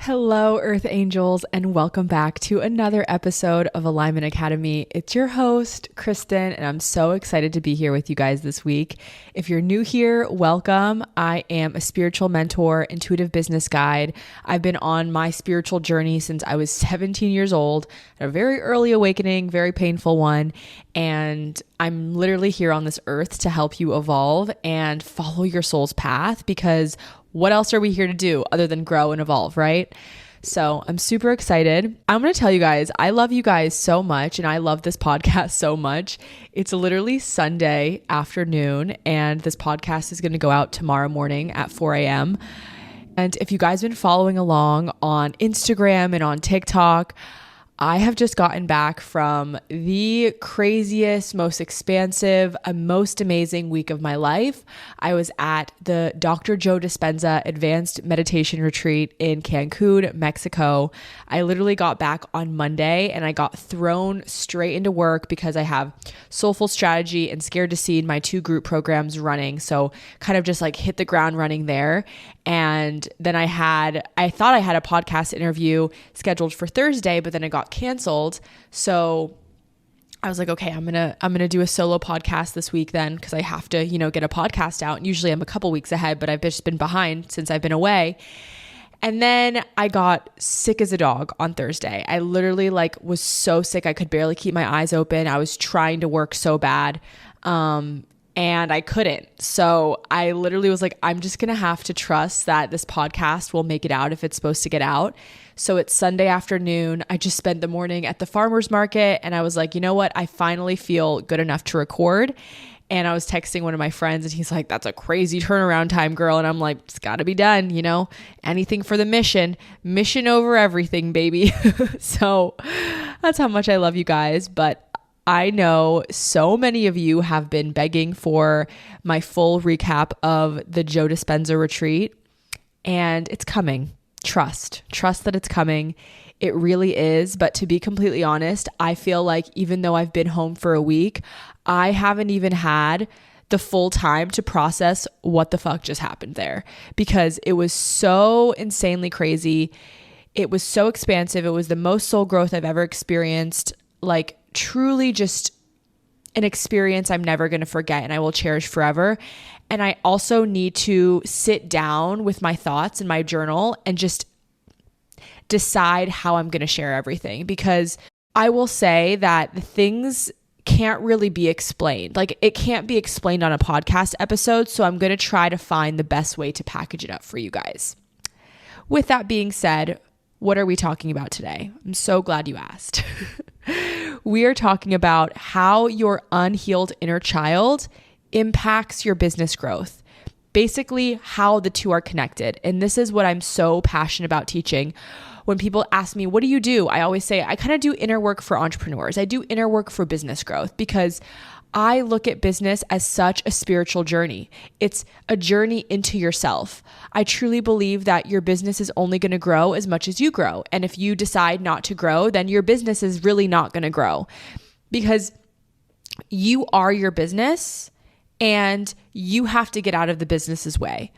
Hello, Earth Angels, and welcome back to another episode of Alignment Academy. It's your host, Kristen, and I'm so excited to be here with you guys this week. If you're new here, welcome. I am a spiritual mentor, intuitive business guide. I've been on my spiritual journey since I was 17 years old, a very early awakening, very painful one, and I'm literally here on this earth to help you evolve and follow your soul's path, because what else are we here to do other than grow and evolve, right? So I'm super excited. I'm going to tell you guys, I love you guys so much and I love this podcast so much. It's literally Sunday afternoon and this podcast is going to go out tomorrow morning at 4 a.m. And if you guys have been following along on Instagram and on TikTok, I have just gotten back from the craziest, most expansive, most amazing week of my life. I was at the Dr. Joe Dispenza Advanced Meditation Retreat in Cancun, Mexico. I literally got back on Monday and I got thrown straight into work because I have Soulful Strategy and Scared to Seed, my two group programs running. So kind of just like hit the ground running there. And then I thought I had a podcast interview scheduled for Thursday, but then it got canceled. So I was like, okay, I'm going to do a solo podcast this week then, because I have to, get a podcast out. And usually I'm a couple weeks ahead, but I've just been behind since I've been away. And then I got sick as a dog on Thursday. I literally was so sick. I could barely keep my eyes open. I was trying to work so bad. And I couldn't. So I literally was like, I'm just going to have to trust that this podcast will make it out if it's supposed to get out. So it's Sunday afternoon. I just spent the morning at the farmer's market and I was like, you know what? I finally feel good enough to record. And I was texting one of my friends and he's like, that's a crazy turnaround time, girl. And I'm like, it's got to be done, anything for the mission over everything, baby. So that's how much I love you guys. But I know so many of you have been begging for my full recap of the Joe Dispenza retreat, and it's coming. Trust that it's coming. It really is. But to be completely honest, I feel like even though I've been home for a week, I haven't even had the full time to process what the fuck just happened there, because it was so insanely crazy. It was so expansive. It was the most soul growth I've ever experienced. Truly just an experience I'm never going to forget and I will cherish forever. And I also need to sit down with my thoughts in my journal and just decide how I'm going to share everything, because I will say that the things can't really be explained. It can't be explained on a podcast episode. So I'm going to try to find the best way to package it up for you guys. With that being said, what are we talking about today? I'm so glad you asked. We are talking about how your unhealed inner child impacts your business growth. Basically, how the two are connected. And this is what I'm so passionate about teaching. When people ask me, what do you do? I always say, I kind of do inner work for entrepreneurs. I do inner work for business growth, because I look at business as such a spiritual journey. It's a journey into yourself. I truly believe that your business is only going to grow as much as you grow. And if you decide not to grow, then your business is really not going to grow, because you are your business and you have to get out of the business's way.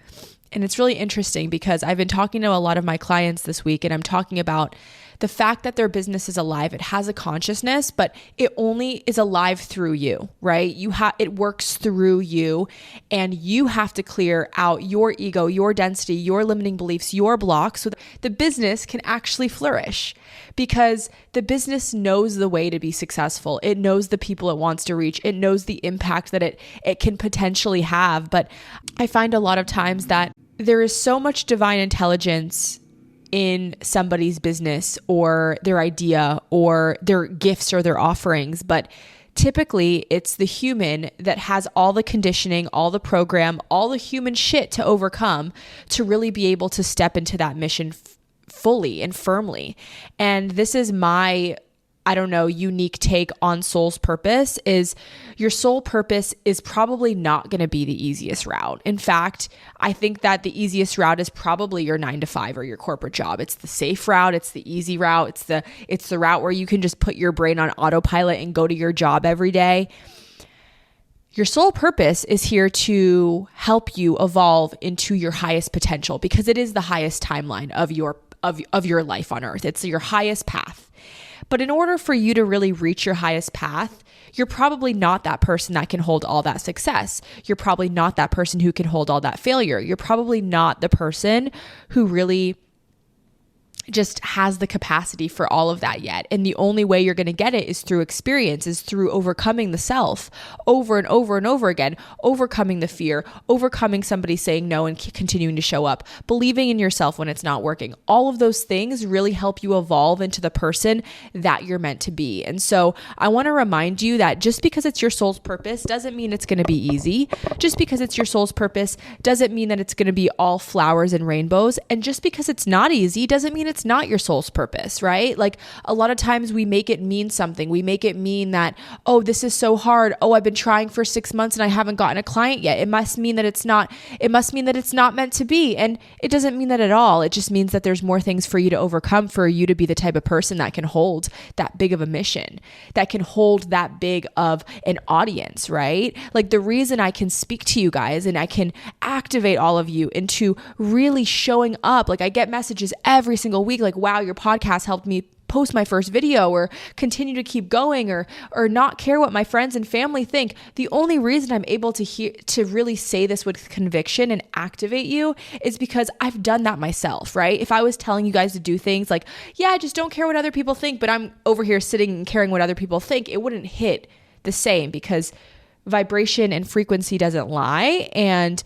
And it's really interesting because I've been talking to a lot of my clients this week, and I'm talking about the fact that their business is alive. It has a consciousness, but it only is alive through you, right? It works through you, and you have to clear out your ego, your density, your limiting beliefs, your blocks, so that the business can actually flourish, because the business knows the way to be successful. It knows the people it wants to reach. It knows the impact that it can potentially have. But I find a lot of times that there is so much divine intelligence in somebody's business or their idea or their gifts or their offerings. But typically it's the human that has all the conditioning, all the program, all the human shit to overcome to really be able to step into that mission fully and firmly. And this is my unique take on soul's purpose. Is your soul purpose is probably not going to be the easiest route. In fact, I think that the easiest route is probably your 9-to-5 or your corporate job. It's the safe route. It's the easy route. It's the route where you can just put your brain on autopilot and go to your job every day. Your soul purpose is here to help you evolve into your highest potential, because it is the highest timeline of your of your life on earth. It's your highest path. But in order for you to really reach your highest path, you're probably not that person that can hold all that success. You're probably not that person who can hold all that failure. You're probably not the person who really just has the capacity for all of that yet. And the only way you're going to get it is through experience, is through overcoming the self over and over and over again, overcoming the fear, overcoming somebody saying no and continuing to show up, believing in yourself when it's not working. All of those things really help you evolve into the person that you're meant to be. And so I want to remind you that just because it's your soul's purpose doesn't mean it's going to be easy. Just because it's your soul's purpose doesn't mean that it's going to be all flowers and rainbows. And just because it's not easy doesn't mean it's not your soul's purpose, right? Like a lot of times we make it mean something. We make it mean that, oh, this is so hard. Oh, I've been trying for 6 months and I haven't gotten a client yet. It must mean that it's not meant to be. And it doesn't mean that at all. It just means that there's more things for you to overcome, for you to be the type of person that can hold that big of a mission, that can hold that big of an audience, right? Like the reason I can speak to you guys and I can activate all of you into really showing up. Like I get messages every single week, like, wow, your podcast helped me post my first video, or continue to keep going, or not care what my friends and family think. The only reason I'm able to really say this with conviction and activate you is because I've done that myself, right? If I was telling you guys to do things like, yeah, I just don't care what other people think, but I'm over here sitting and caring what other people think, it wouldn't hit the same, because vibration and frequency doesn't lie. And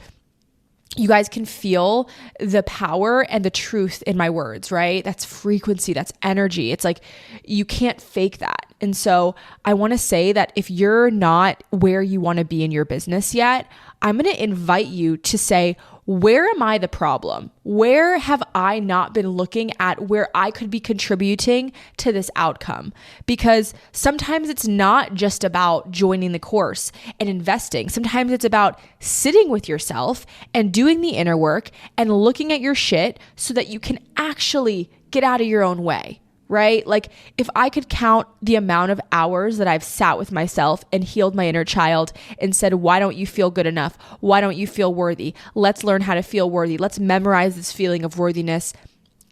you guys can feel the power and the truth in my words, right? That's frequency, that's energy. It's like you can't fake that. And so I want to say that if you're not where you want to be in your business yet, I'm going to invite you to say, where am I the problem? Where have I not been looking at where I could be contributing to this outcome? Because sometimes it's not just about joining the course and investing. Sometimes it's about sitting with yourself and doing the inner work and looking at your shit so that you can actually get out of your own way. Right? Like if I could count the amount of hours that I've sat with myself and healed my inner child and said, why don't you feel good enough? Why don't you feel worthy? Let's learn how to feel worthy. Let's memorize this feeling of worthiness.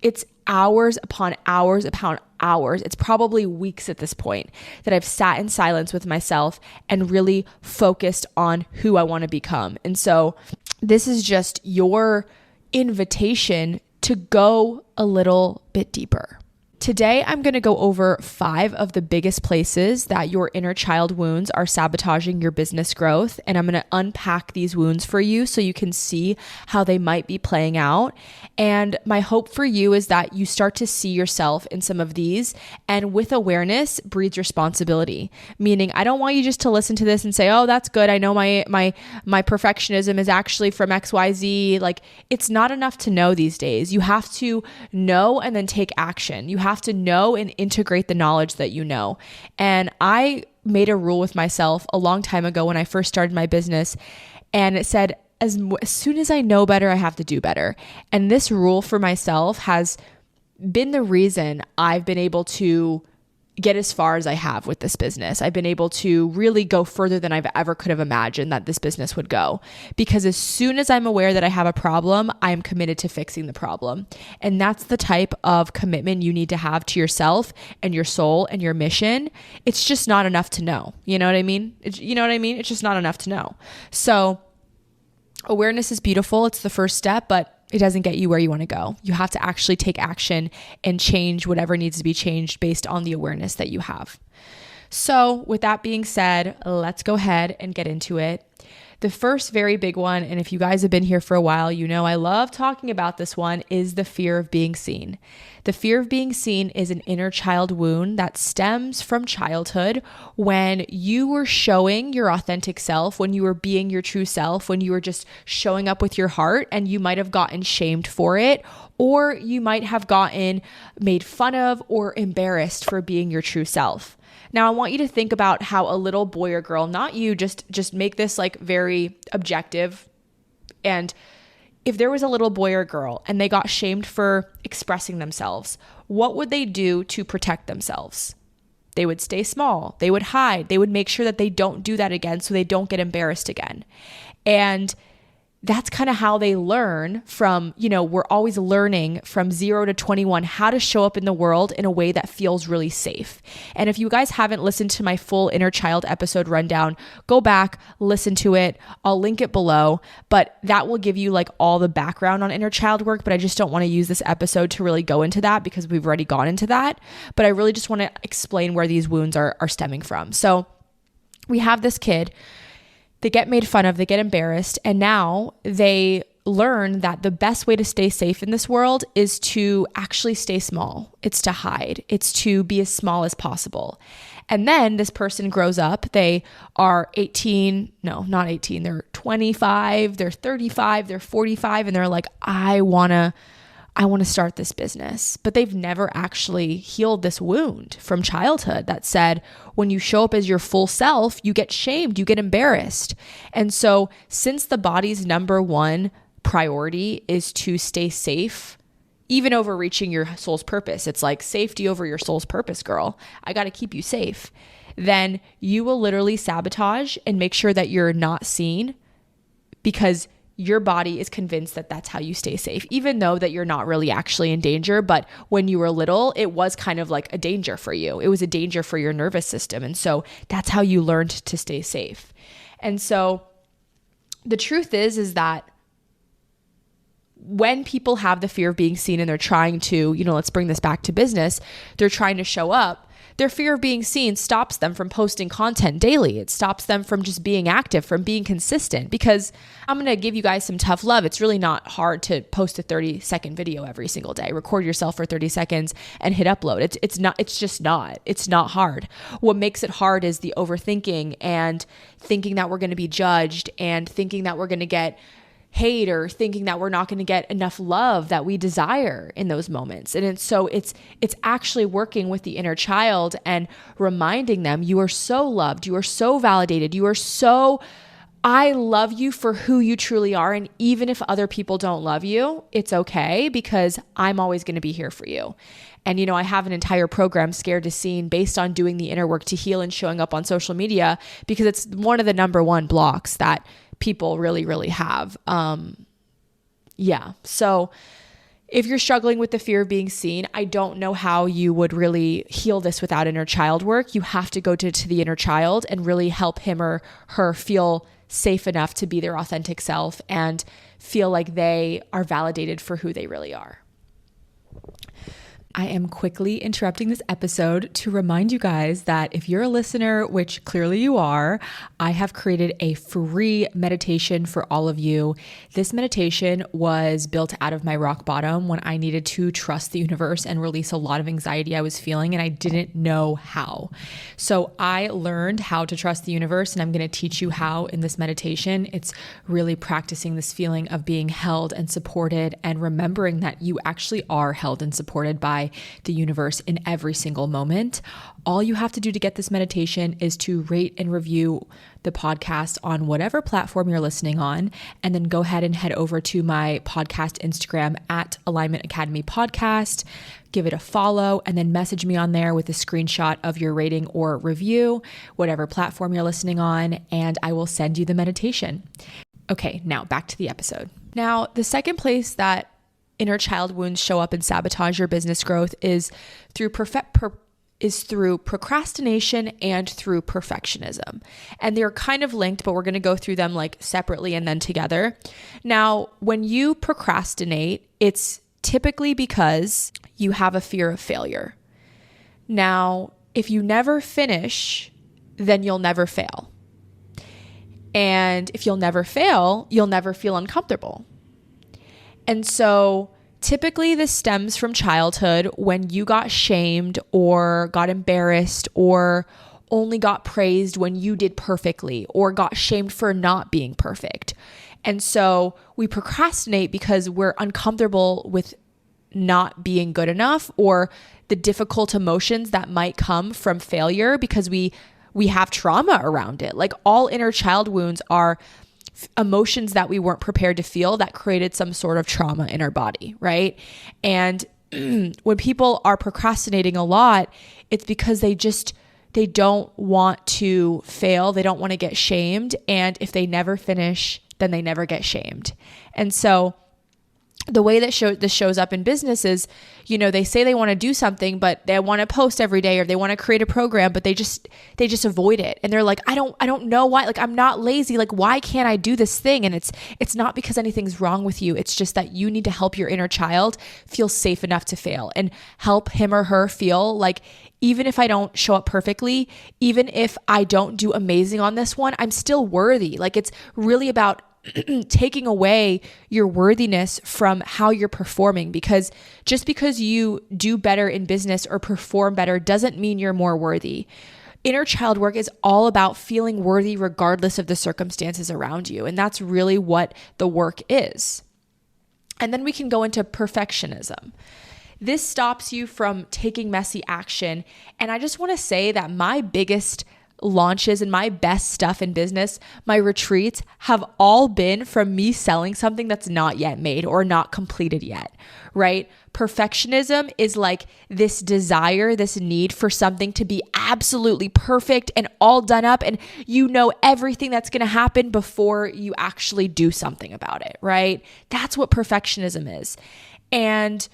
It's hours upon hours upon hours. It's probably weeks at this point that I've sat in silence with myself and really focused on who I want to become. And so this is just your invitation to go a little bit deeper. Today, I'm going to go over 5 of the biggest places that your inner child wounds are sabotaging your business growth. And I'm going to unpack these wounds for you so you can see how they might be playing out. And my hope for you is that you start to see yourself in some of these. And with awareness breeds responsibility. Meaning, I don't want you just to listen to this and say, oh, that's good. I know my perfectionism is actually from XYZ. Like, it's not enough to know these days. You have to know and then take action. You have to know and integrate the knowledge that you know. And I made a rule with myself a long time ago when I first started my business, and it said, as soon as I know better, I have to do better. And this rule for myself has been the reason I've been able to get as far as I have with this business. I've been able to really go further than I've ever could have imagined that this business would go. Because as soon as I'm aware that I have a problem, I'm committed to fixing the problem. And that's the type of commitment you need to have to yourself and your soul and your mission. It's just not enough to know. You know what I mean? It's just not enough to know. So awareness is beautiful. It's the first step, but it doesn't get you where you want to go. You have to actually take action and change whatever needs to be changed based on the awareness that you have. So with that being said, let's go ahead and get into it. The first very big one, and if you guys have been here for a while, you know I love talking about this one, is the fear of being seen. The fear of being seen is an inner child wound that stems from childhood when you were showing your authentic self, when you were being your true self, when you were just showing up with your heart, and you might have gotten shamed for it, or you might have gotten made fun of or embarrassed for being your true self. Now, I want you to think about how a little boy or girl, not you, just make this like very objective. And if there was a little boy or girl and they got shamed for expressing themselves, what would they do to protect themselves? They would stay small. They would hide. They would make sure that they don't do that again so they don't get embarrassed again. And that's kind of how they learn from, we're always learning from 0 to 21 how to show up in the world in a way that feels really safe. And if you guys haven't listened to my full inner child episode rundown, go back, listen to it. I'll link it below, but that will give you like all the background on inner child work. But I just don't want to use this episode to really go into that because we've already gone into that. But I really just want to explain where these wounds are stemming from. So we have this kid. They get made fun of, they get embarrassed, and now they learn that the best way to stay safe in this world is to actually stay small. It's to hide. It's to be as small as possible. And then this person grows up. They are 18, no, not 18. They're 25, they're 35, they're 45, and they're like, I want to start this business. But they've never actually healed this wound from childhood that said, when you show up as your full self, you get shamed, you get embarrassed. And so since the body's number one priority is to stay safe, even over reaching your soul's purpose, it's like safety over your soul's purpose, girl. I got to keep you safe. Then you will literally sabotage and make sure that you're not seen because your body is convinced that that's how you stay safe, even though that you're not really actually in danger. But when you were little, it was kind of like a danger for you. It was a danger for your nervous system. And so that's how you learned to stay safe. And so the truth is that when people have the fear of being seen and they're trying to, let's bring this back to business, they're trying to show up, their fear of being seen stops them from posting content daily. It stops them from just being active, from being consistent, because I'm going to give you guys some tough love. It's really not hard to post a 30-second video every single day, record yourself for 30 seconds and hit upload. It's not hard. What makes it hard is the overthinking and thinking that we're going to be judged and thinking that we're going to get hate or thinking that we're not going to get enough love that we desire in those moments. And it's actually working with the inner child and reminding them, you are so loved, you are so validated, I love you for who you truly are. And even if other people don't love you, it's okay because I'm always going to be here for you. And, I have an entire program, Scared to Seen, based on doing the inner work to heal and showing up on social media because it's one of the number one blocks that people really, really have. So if you're struggling with the fear of being seen, I don't know how you would really heal this without inner child work. You have to go to the inner child and really help him or her feel safe enough to be their authentic self and feel like they are validated for who they really are. I am quickly interrupting this episode to remind you guys that if you're a listener, which clearly you are, I have created a free meditation for all of you. This meditation was built out of my rock bottom when I needed to trust the universe and release a lot of anxiety I was feeling, and I didn't know how. So I learned how to trust the universe, and I'm going to teach you how in this meditation. It's really practicing this feeling of being held and supported and remembering that you actually are held and supported by the universe in every single moment. All you have to do to get this meditation is to rate and review the podcast on whatever platform you're listening on, and then go ahead and head over to my podcast Instagram at Alignment Academy Podcast, give it a follow, and then message me on there with a screenshot of your rating or review, whatever platform you're listening on, and I will send you the meditation. Okay, now back to the episode. Now, the second place that inner child wounds show up and sabotage your business growth is through procrastination and through perfectionism. And they're kind of linked, but we're going to go through them like separately and then together. Now, when you procrastinate, it's typically because you have a fear of failure. Now, if you never finish, then you'll never fail. And if you'll never fail, you'll never feel uncomfortable. And so typically this stems from childhood when you got shamed or got embarrassed or only got praised when you did perfectly or got shamed for not being perfect. And so we procrastinate because we're uncomfortable with not being good enough or the difficult emotions that might come from failure because we have trauma around it. Like all inner child wounds are emotions that we weren't prepared to feel that created some sort of trauma in our body, right? And when people are procrastinating a lot, it's because they don't want to fail. They don't want to get shamed. And if they never finish, then they never get shamed. And so the way that this shows up in business is, they say they want to do something, but they want to post every day, or they want to create a program, but they just avoid it. And they're like, I don't know why, like, I'm not lazy. Like, why can't I do this thing? And it's not because anything's wrong with you. It's just that you need to help your inner child feel safe enough to fail, and help him or her feel like, even if I don't show up perfectly, even if I don't do amazing on this one, I'm still worthy. Like, it's really about taking away your worthiness from how you're performing, because just because you do better in business or perform better doesn't mean you're more worthy. Inner child work is all about feeling worthy regardless of the circumstances around you. And that's really what the work is. And then we can go into perfectionism. This stops you from taking messy action. And I just want to say that my biggest launches and my best stuff in business, my retreats, have all been from me selling something that's not yet made or not completed yet, right? Perfectionism is like this desire, this need for something to be absolutely perfect and all done up, and everything that's going to happen before you actually do something about it, right? That's what perfectionism is. And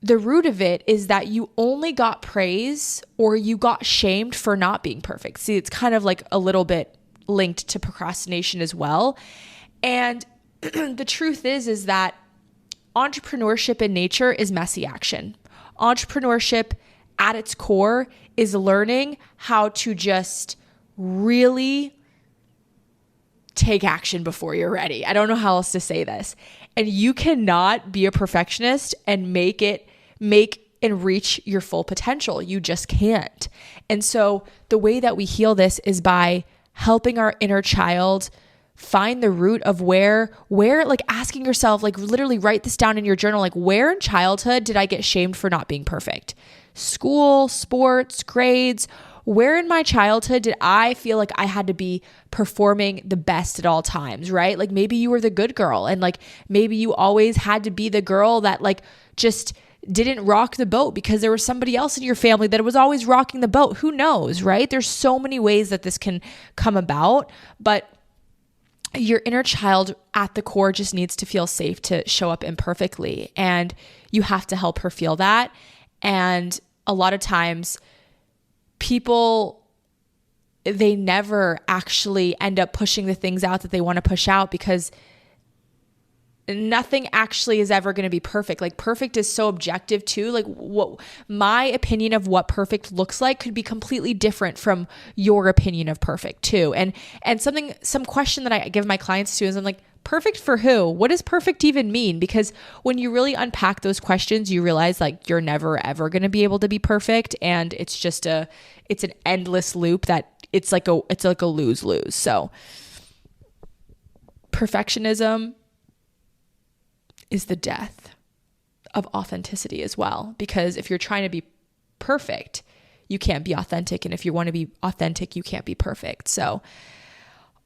the root of it is that you only got praise or you got shamed for not being perfect. See, it's kind of like a little bit linked to procrastination as well. And the truth is that entrepreneurship in nature is messy action. Entrepreneurship at its core is learning how to just really take action before you're ready. I don't know how else to say this. And you cannot be a perfectionist and make and reach your full potential. You just can't. And so the way that we heal this is by helping our inner child find the root of where, like, asking yourself, like, literally write this down in your journal, like, where in childhood did I get shamed for not being perfect? School, sports, grades. Where in my childhood did I feel like I had to be performing the best at all times, right? Like, maybe you were the good girl, and like maybe you always had to be the girl that like just didn't rock the boat because there was somebody else in your family that was always rocking the boat. Who knows, right? There's so many ways that this can come about, but your inner child at the core just needs to feel safe to show up imperfectly, and you have to help her feel that. And a lot of times people, they never actually end up pushing the things out that they want to push out, because nothing actually is ever going to be perfect. Like, perfect is so objective too. Like, what my opinion of what perfect looks like could be completely different from your opinion of perfect too. And some question that I give my clients too is, I'm like, perfect for who? What does perfect even mean? Because when you really unpack those questions, you realize like you're never ever going to be able to be perfect, and it's just it's an endless loop that it's like a lose-lose. So perfectionism is the death of authenticity as well, because if you're trying to be perfect, you can't be authentic, and if you want to be authentic, you can't be perfect. So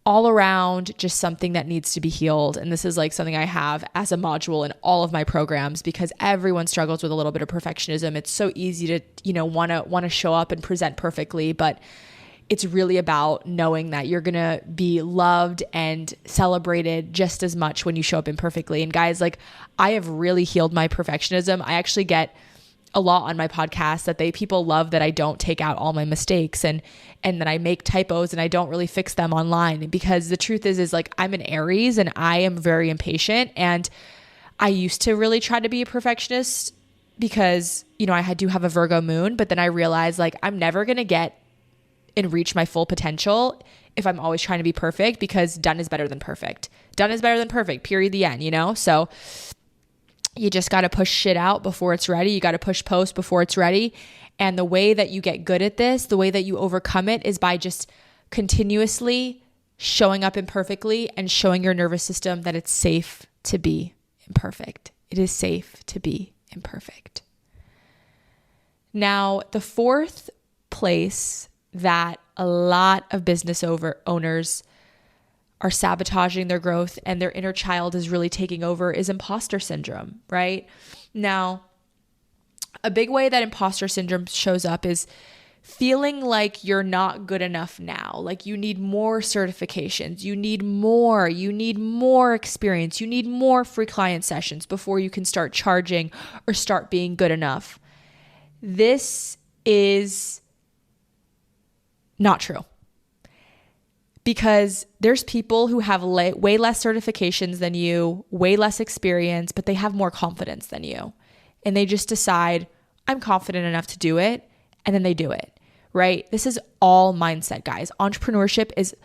all around, just something that needs to be healed. And this is like something I have as a module in all of my programs, because everyone struggles with a little bit of perfectionism. It's so easy to, want to show up and present perfectly, but it's really about knowing that you're going to be loved and celebrated just as much when you show up imperfectly. And guys, like, I have really healed my perfectionism. I actually get a lot on my podcast that people love that I don't take out all my mistakes and that I make typos and I don't really fix them online, because the truth is like, I'm an Aries and I am very impatient, and I used to really try to be a perfectionist because, I do have a Virgo moon, but then I realized like I'm never going to get and reach my full potential if I'm always trying to be perfect, because done is better than perfect. Done is better than perfect, period, the end, So you just got to push shit out before it's ready. You got to push post before it's ready. And the way that you get good at this, the way that you overcome it, is by just continuously showing up imperfectly and showing your nervous system that it's safe to be imperfect. It is safe to be imperfect. Now, the fourth place that a lot of business owners are sabotaging their growth and their inner child is really taking over is imposter syndrome, right? Now, a big way that imposter syndrome shows up is feeling like you're not good enough now, like you need more certifications, you need more experience, you need more free client sessions before you can start charging or start being good enough. This is not true. Because there's people who have way less certifications than you, way less experience, but they have more confidence than you. And they just decide, I'm confident enough to do it. And then they do it, right? This is all mindset, guys. Entrepreneurship is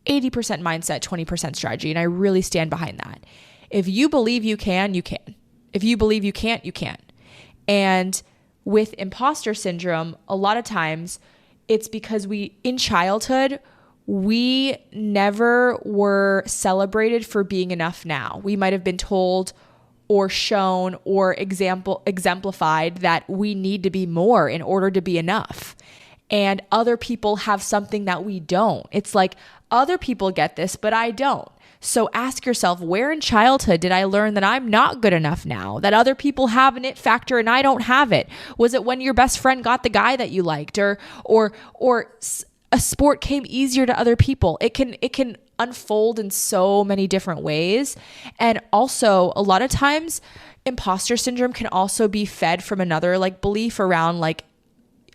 80% mindset, 20% strategy. And I really stand behind that. If you believe you can, you can. If you believe you can't, you can't. And with imposter syndrome, a lot of times it's because in childhood, we never were celebrated for being enough now. We might have been told or shown or exemplified that we need to be more in order to be enough. And other people have something that we don't. It's like other people get this, but I don't. So ask yourself, where in childhood did I learn that I'm not good enough now, that other people have an it factor and I don't have it? Was it when your best friend got the guy that you liked, or a sport came easier to other people? It can unfold in so many different ways. And also a lot of times imposter syndrome can also be fed from another belief around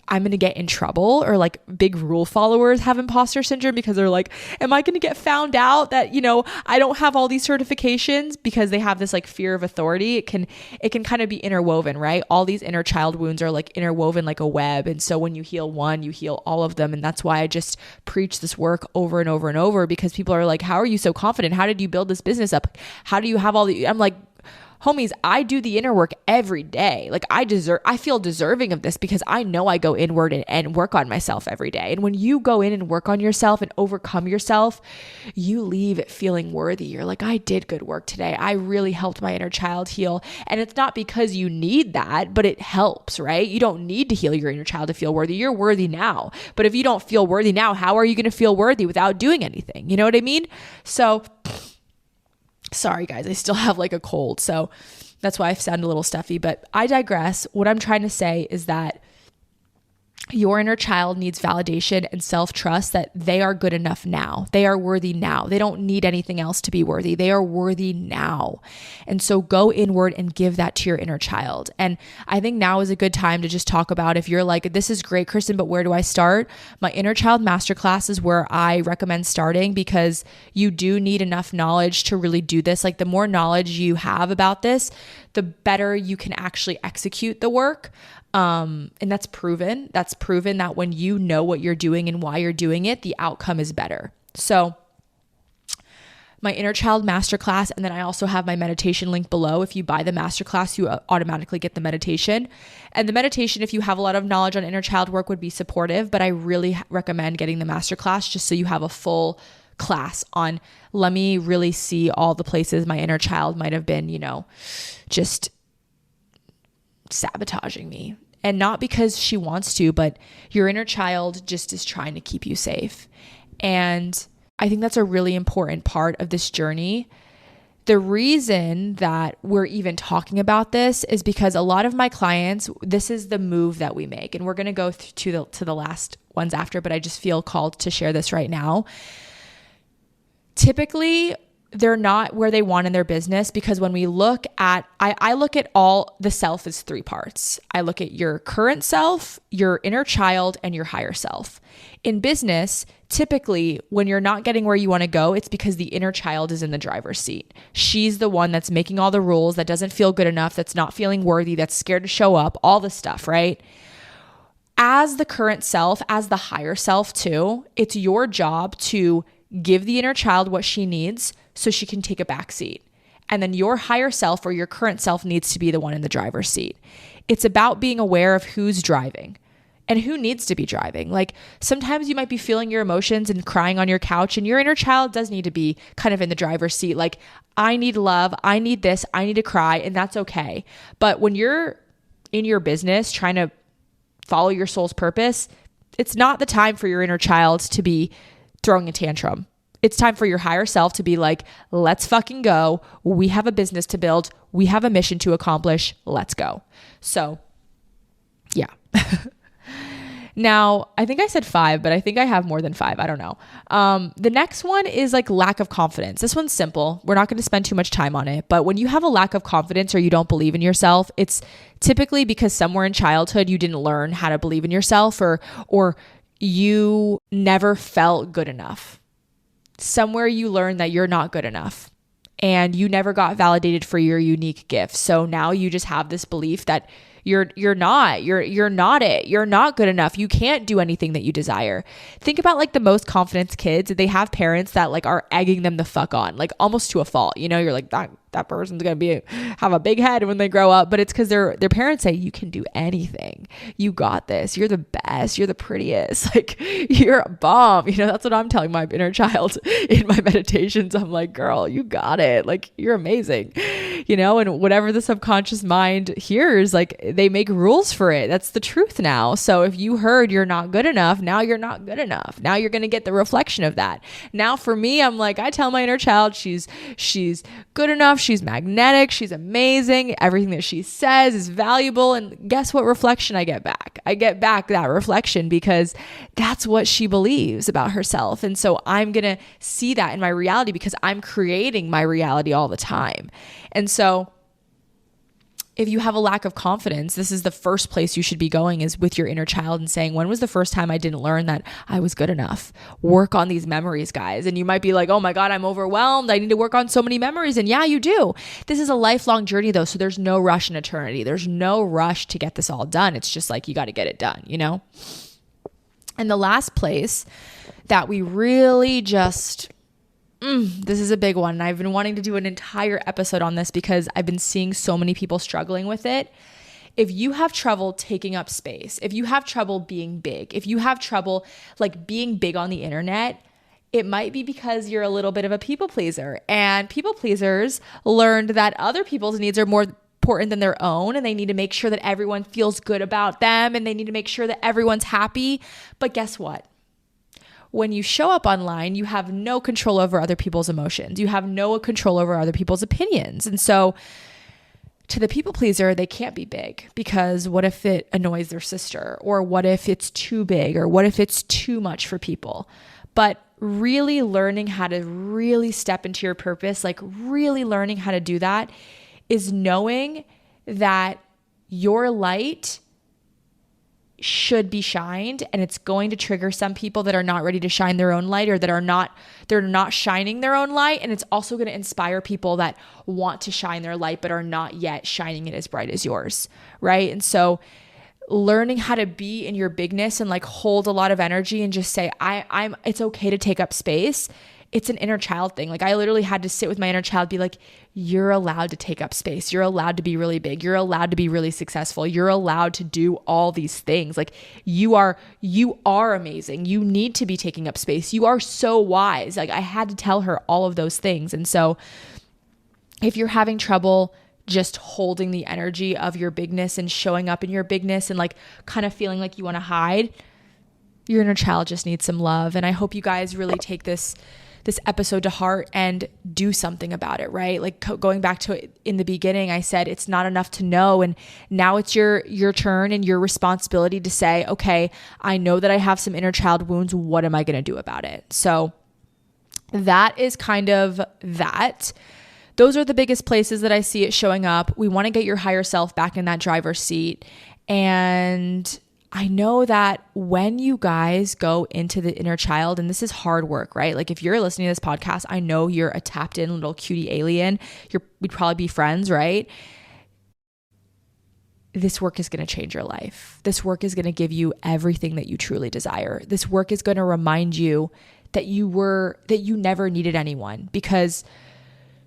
I'm going to get in trouble, or big rule followers have imposter syndrome because they're like, am I going to get found out that, I don't have all these certifications, because they have this fear of authority. It can kind of be interwoven, right? All these inner child wounds are interwoven like a web. And so when you heal one, you heal all of them. And that's why I just preach this work over and over and over, because people are like, how are you so confident? How did you build this business up? How do you have all the, I'm like, homies, I do the inner work every day. I feel deserving of this because I know I go inward and work on myself every day. And when you go in and work on yourself and overcome yourself, you leave feeling worthy. You're like, I did good work today. I really helped my inner child heal. And it's not because you need that, but it helps, right? You don't need to heal your inner child to feel worthy. You're worthy now. But if you don't feel worthy now, how are you going to feel worthy without doing anything? You know what I mean? So sorry guys, I still have a cold, so that's why I sound a little stuffy, but I digress. What I'm trying to say is that your inner child needs validation and self-trust that they are good enough now. They are worthy now. They don't need anything else to be worthy. They are worthy now. And so go inward and give that to your inner child. And I think now is a good time to just talk about, if you're like, this is great, Kristen, but where do I start? My inner child masterclass is where I recommend starting, because you do need enough knowledge to really do this. The more knowledge you have about this, the better you can actually execute the work. And that's proven. That's proven that when you know what you're doing and why you're doing it, the outcome is better. So my inner child masterclass, and then I also have my meditation link below. If you buy the masterclass, you automatically get the meditation. And the meditation, if you have a lot of knowledge on inner child work, would be supportive, but I really recommend getting the masterclass just so you have a full class on, let me really see all the places my inner child might have been, just sabotaging me. And not because she wants to, but your inner child just is trying to keep you safe. And I think that's a really important part of this journey. The reason that we're even talking about this is because a lot of my clients, this is the move that we make. And we're going to go to the last ones after, but I just feel called to share this right now. Typically, they're not where they want in their business, because when we look at, I look at all the self as three parts. I look at your current self, your inner child, and your higher self. In business, typically when you're not getting where you want to go, it's because the inner child is in the driver's seat. She's the one that's making all the rules, that doesn't feel good enough, that's not feeling worthy, that's scared to show up, all the stuff, right? As the current self, as the higher self too, it's your job to give the inner child what she needs so she can take a back seat. And then your higher self, or your current self, needs to be the one in the driver's seat. It's about being aware of who's driving and who needs to be driving. Sometimes you might be feeling your emotions and crying on your couch, and your inner child does need to be kind of in the driver's seat. I need love, I need this, I need to cry, and that's okay. But when you're in your business trying to follow your soul's purpose, it's not the time for your inner child to be throwing a tantrum. It's time for your higher self to be like, let's fucking go. We have a business to build. We have a mission to accomplish. Let's go. So yeah. Now, I think I said 5, but I think I have more than 5. I don't know. The next one is like lack of confidence. This one's simple. We're not going to spend too much time on it, but when you have a lack of confidence or you don't believe in yourself, it's typically because somewhere in childhood you didn't learn how to believe in yourself, or you never felt good enough. Somewhere you learned that you're not good enough and you never got validated for your unique gifts. So now you just have this belief that you're not it. You're not good enough. You can't do anything that you desire. Think about like the most confident kids. They have parents that like are egging them the fuck on, like almost to a fault. You know, you're like, that person's going to have a big head when they grow up, but it's because their parents say, you can do anything. You got this. You're the best. You're the prettiest. Like, you're a bomb. You know, that's what I'm telling my inner child in my meditations. I'm like, girl, you got it. Like, you're amazing. You know, and whatever the subconscious mind hears, like they make rules for it. That's the truth now. So if you heard you're not good enough, now you're not good enough. Now you're going to get the reflection of that. Now for me, I'm like, I tell my inner child, she's good enough. She's magnetic. She's amazing. Everything that she says is valuable. And guess what reflection I get back? I get back that reflection because that's what she believes about herself. And so I'm going to see that in my reality because I'm creating my reality all the time. And so if you have a lack of confidence, this is the first place you should be going is with your inner child and saying, when was the first time I didn't learn that I was good enough? Work on these memories, guys. And you might be like, oh my God, I'm overwhelmed. I need to work on so many memories. And yeah, you do. This is a lifelong journey though. So there's no rush in eternity. There's no rush to get this all done. It's just like, you got to get it done, you know? And the last place that we really just... this is a big one. And I've been wanting to do an entire episode on this because I've been seeing so many people struggling with it. If you have trouble taking up space, if you have trouble being big, if you have trouble like being big on the internet, it might be because you're a little bit of a people pleaser. And people pleasers learned that other people's needs are more important than their own, and they need to make sure that everyone feels good about them, and they need to make sure that everyone's happy. But guess what? When you show up online, you have no control over other people's emotions. You have no control over other people's opinions. And so to the people pleaser, they can't be big because what if it annoys their sister? Or what if it's too big? Or what if it's too much for people? But really learning how to really step into your purpose, like really learning how to do that, is knowing that your light should be shined, and it's going to trigger some people that are not ready to shine their own light, or that they're not shining their own light. And it's also going to inspire people that want to shine their light but are not yet shining it as bright as yours, right? And so learning how to be in your bigness and like hold a lot of energy and just say, it's okay to take up space. It's an inner child thing. Like I literally had to sit with my inner child, be like, you're allowed to take up space. You're allowed to be really big. You're allowed to be really successful. You're allowed to do all these things. Like you are amazing. You need to be taking up space. You are so wise. Like I had to tell her all of those things. And so if you're having trouble just holding the energy of your bigness and showing up in your bigness and like kind of feeling like you want to hide, your inner child just needs some love. And I hope you guys really take this episode to heart and do something about it, right? Like going back to it in the beginning, I said it's not enough to know. And now it's your turn and your responsibility to say, okay, I know that I have some inner child wounds. What am I going to do about it? So that is kind of that. Those are the biggest places that I see it showing up. We want to get your higher self back in that driver's seat. And I know that when you guys go into the inner child, and this is hard work, right? Like if you're listening to this podcast, I know you're a tapped in little cutie alien. We'd probably be friends, right? This work is going to change your life. This work is going to give you everything that you truly desire. This work is going to remind you that you never needed anyone, because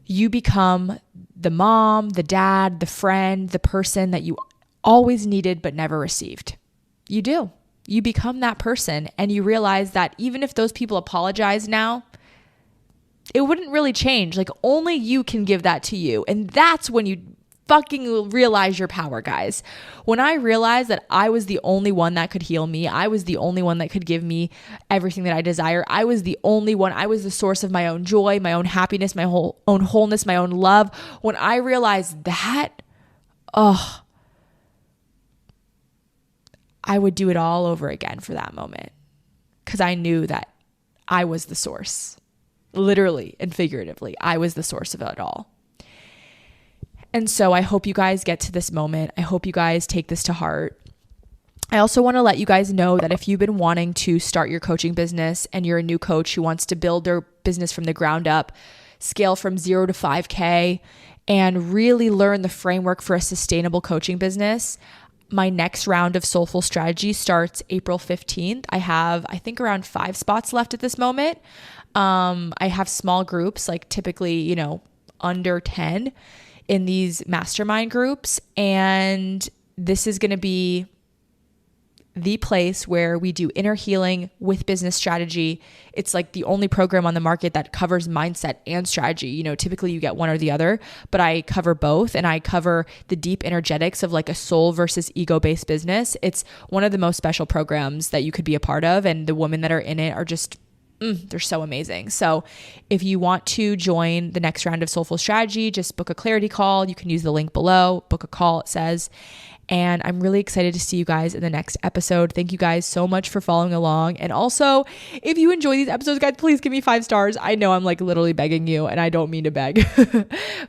you become the mom, the dad, the friend, the person that you always needed but never received. You do. You become that person, and you realize that even if those people apologize now, it wouldn't really change. Like only you can give that to you. And that's when you fucking realize your power, guys. When I realized that I was the only one that could heal me, I was the only one that could give me everything that I desire. I was the only one. I was the source of my own joy, my own happiness, my own wholeness, my own love. When I realized that, I would do it all over again for that moment, because I knew that I was the source. Literally and figuratively, I was the source of it all. And so I hope you guys get to this moment. I hope you guys take this to heart. I also want to let you guys know that if you've been wanting to start your coaching business and you're a new coach who wants to build their business from the ground up, scale from 0 to 5K, and really learn the framework for a sustainable coaching business, my next round of Soulful Strategy starts April 15th. I have, I think, around 5 spots left at this moment. I have small groups, like typically, under 10 in these mastermind groups. And this is going to be the place where we do inner healing with business strategy. It's like the only program on the market that covers mindset and strategy. Typically you get one or the other, but I cover both, and I cover the deep energetics of like a soul versus ego-based business. It's one of the most special programs that you could be a part of, and the women that are in it are just they're so amazing. So if you want to join the next round of Soulful Strategy, just book a clarity call. You can use the link below, book a call, it says. And I'm really excited to see you guys in the next episode. Thank you guys so much for following along. And also, if you enjoy these episodes, guys, please give me 5 stars. I know I'm like literally begging you, and I don't mean to beg,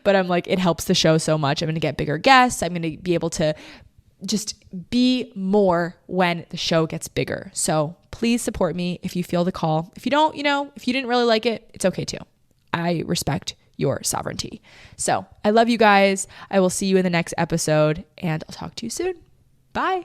but I'm like, it helps the show so much. I'm going to get bigger guests. I'm going to be able to just be more when the show gets bigger. So please support me if you feel the call. If you don't, if you didn't really like it, it's okay too. I respect your sovereignty. So I love you guys. I will see you in the next episode, and I'll talk to you soon. Bye.